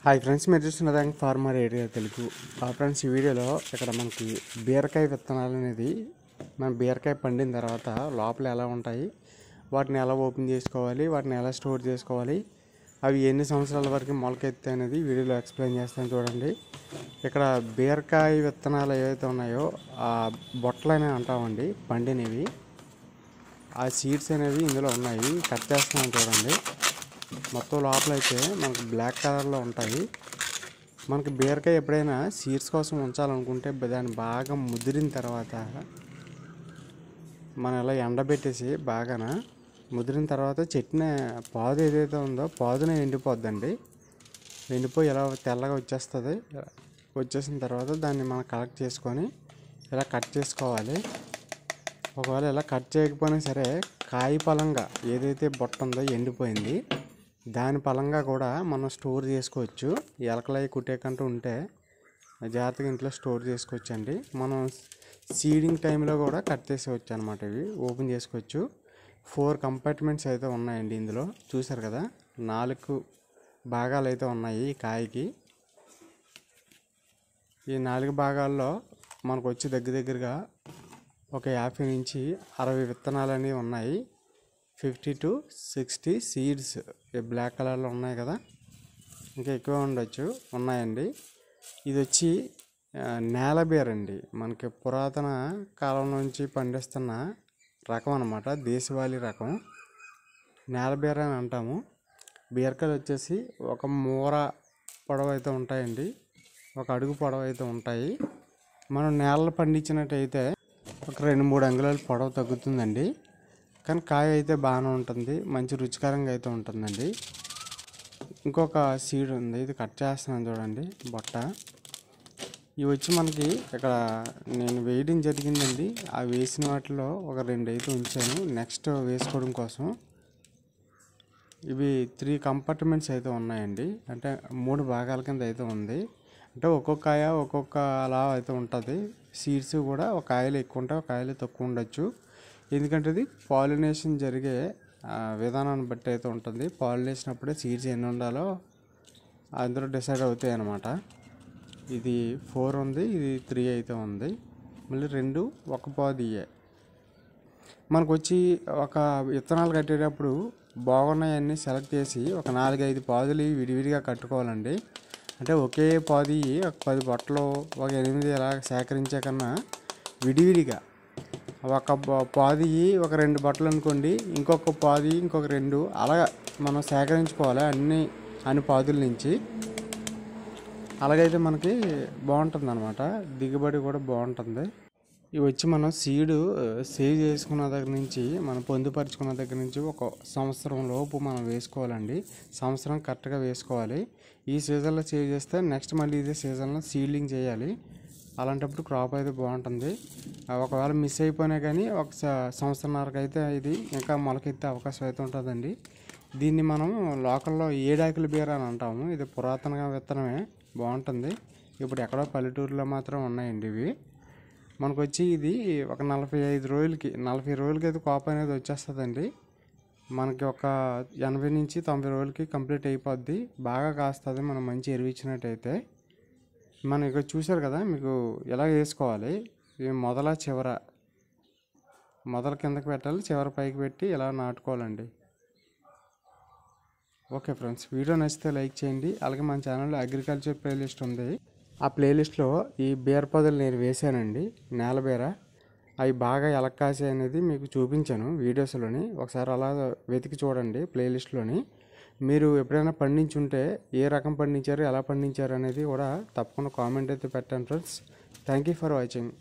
Hi friends, మీరు చూస్తున్న rank farmer area Telugu. Friends, ఈ వీడియోలో ఇక్కడ మనకి బీరకాయ విత్తనాలు అనేది మన బీరకాయ పండిన తర్వాత లోపల ఎలా ఉంటాయి, వాటిని ఎలా ఓపెన్ చేసుకోవాలి, వాటిని ఎలా స్టోర్ చేసుకోవాలి, అవి ఎన్ని సంవత్సరాల వరకు మొలకెత్తాయి అనేది వీడియోలో ఎక్స్ప్లెయిన్ చేస్తాను చూడండి. ఇక్కడ బీరకాయ విత్తనాలు ఏవైతే ఉన్నాయో ఆ బొట్టలు అనేవి అంటామండి, పండినవి. ఆ సీడ్స్ అనేవి ఇందులో ఉన్నాయి, కట్ చేస్తున్నాను చూడండి. మొత్తం లోపల అయితే మనకు బ్లాక్ కలర్లో ఉంటాయి. మనకి బీరకాయ ఎప్పుడైనా సీడ్స్ కోసం ఉంచాలనుకుంటే దాన్ని బాగా ముదిరిన తర్వాత మనం ఇలా ఎండబెట్టేసి బాగా ముదిరిన తర్వాత చెట్టిన పాదు ఏదైతే ఉందో పాదునే ఎండిపోద్దండి. ఎండిపోయి ఇలా తెల్లగా వచ్చేస్తుంది. వచ్చేసిన తర్వాత దాన్ని మనం కలెక్ట్ చేసుకొని ఇలా కట్ చేసుకోవాలి. ఒకవేళ ఇలా కట్ చేయకపోయినా సరే కాయ పలంగా ఏదైతే బొట్ట ఉందో ఎండిపోయింది, దాని పలంగా కూడా మనం స్టోర్ చేసుకోవచ్చు. ఎలకలై కుట్టేకంటూ ఉంటే జాగ్రత్తగా ఇంట్లో స్టోర్ చేసుకోవచ్చు అండి. మనం సీడింగ్ టైంలో కూడా కట్ చేసేవచ్చు అనమాట. ఇవి ఓపెన్ చేసుకోవచ్చు. 4 కంపార్ట్మెంట్స్ అయితే ఉన్నాయండి ఇందులో. చూసారు కదా, 4 భాగాలు అయితే ఉన్నాయి ఈ కాయకి. ఈ 4 భాగాల్లో మనకు వచ్చి దగ్గరగా ఒక 50 నుంచి 60 విత్తనాలు అనేవి ఉన్నాయి. 50 to 60 సీడ్స్ బ్లాక్ కలర్లో ఉన్నాయి కదా, ఇంకా ఎక్కువ ఉండొచ్చు, ఉన్నాయండి. ఇది వచ్చి నేల బీర అండి. మనకి పురాతన కాలం నుంచి పండిస్తున్న రకం అన్నమాట, దేశవాళీ రకం. నేల బీర అని అంటాము. బీరకాయలు వచ్చేసి ఒక మూర పొడవు అయితే ఉంటాయండి, ఒక అడుగు పొడవు అయితే ఉంటాయి. మనం నేలలో పండించినట్టయితే ఒక 2-3 అంగుళాల పొడవు తగ్గుతుందండి. కానీ కాయ అయితే బాగానే ఉంటుంది, మంచి రుచికరంగా అయితే ఉంటుందండి. ఇంకొక సీడ్ ఉంది, ఇది కట్ చేస్తున్నాను చూడండి, బొట్ట. ఇవి వచ్చి మనకి ఇక్కడ నేను వేయడం జరిగిందండి. ఆ వేసిన వాటిలో ఒక 2 అయితే ఉంచాను నెక్స్ట్ వేసుకోవడం కోసం. ఇవి 3 కంపార్ట్మెంట్స్ అయితే ఉన్నాయండి, అంటే 3 భాగాల కింద అయితే ఉంది. అంటే ఒక్కొక్క కాయ ఒక్కొక్క అలా అయితే ఉంటుంది. సీడ్స్ కూడా ఒక కాయలు ఎక్కువ ఉంటాయి, ఒక కాయలు తక్కువ ఉండొచ్చు. ఎందుకంటే ఇది పాలినేషన్ జరిగే విధానాన్ని బట్టి అయితే ఉంటుంది. పాలినేషన్ అప్పుడే సీడ్స్ ఎన్ని ఉండాలో అందులో డిసైడ్ అవుతాయి అన్నమాట. ఇది 4 ఉంది, ఇది 3 అయితే ఉంది. మళ్ళీ 2 ఒక పాదు ఇయ్యే. మనకు వచ్చి ఒక విత్తనాలు కట్టేటప్పుడు బాగున్నాయన్నీ సెలెక్ట్ చేసి ఒక 4-5 పాదులు విడివిడిగా కట్టుకోవాలండి. అంటే ఒకే పాది ఒక 10 బొట్టలు, ఒక 8 ఇలా సేకరించే కన్నా విడివిడిగా ఒక పాది ఒక 2 బట్టలు అనుకోండి, ఇంకొక పాది ఇంకొక 2 అలా మనం సేకరించుకోవాలి అన్ని పాదుల నుంచి. అలాగైతే మనకి బాగుంటుంది అనమాట, దిగుబడి కూడా బాగుంటుంది. ఇవి వచ్చి మనం సీడు సేవ్ చేసుకున్న దగ్గర నుంచి, మనం పొందుపరుచుకున్న దగ్గర నుంచి ఒక సంవత్సరం లోపు మనం వేసుకోవాలండి. సంవత్సరం కరెక్ట్గా వేసుకోవాలి. ఈ సీజన్లో సేవ్ చేస్తే నెక్స్ట్ మళ్ళీ ఇదే సీజన్లో సీడ్లింగ్ చేయాలి. అలాంటప్పుడు క్రాప్ అయితే బాగుంటుంది. ఒకవేళ మిస్ అయిపోయినా కానీ ఒక సంవత్సరంన్నరకు అయితే ఇది ఇంకా మొలకెత్తే అవకాశం అయితే ఉంటుందండి. దీన్ని మనం లోకల్లో ఏడాకుల బీర అని అంటాము. ఇది పురాతన విత్తనమే, బాగుంటుంది. ఇప్పుడు ఎక్కడో పల్లెటూరులో మాత్రం ఉన్నాయండి ఇవి. మనకు వచ్చి ఇది ఒక 40 రోజులకి అయితే కాపు అనేది వచ్చేస్తుందండి. మనకి ఒక 80 నుంచి 90 రోజులకి కంప్లీట్ అయిపోద్ది. బాగా కాస్తుంది మనం మంచి ఎరువు ఇచ్చినట్టయితే. మనం ఇక్కడ చూసారు కదా, మీకు ఎలా వేసుకోవాలి. ఇవి మొదల కిందకి పెట్టాలి, చివర పైకి పెట్టి ఇలా నాటుకోవాలండి. ఓకే ఫ్రెండ్స్, వీడియో నచ్చితే లైక్ చేయండి. అలాగే మన ఛానల్లో అగ్రికల్చర్ ప్లేలిస్ట్ ఉంది. ఆ ప్లేలిస్ట్లో ఈ బీర పొదలు నేను వేసానండి, నేల బీర. అవి బాగా ఎలా కాసాయి అనేది మీకు చూపించాను వీడియోస్లోని. ఒకసారి అలా వెతికి చూడండి ప్లేలిస్ట్లోని. మీరు ఎప్పుడైనా పండించుంటే ఏ రకం పండించారు, ఎలా పండించారు అనేది కూడా తప్పకుండా కామెంట్ అయితే పెట్టండి friends. Thank you for watching.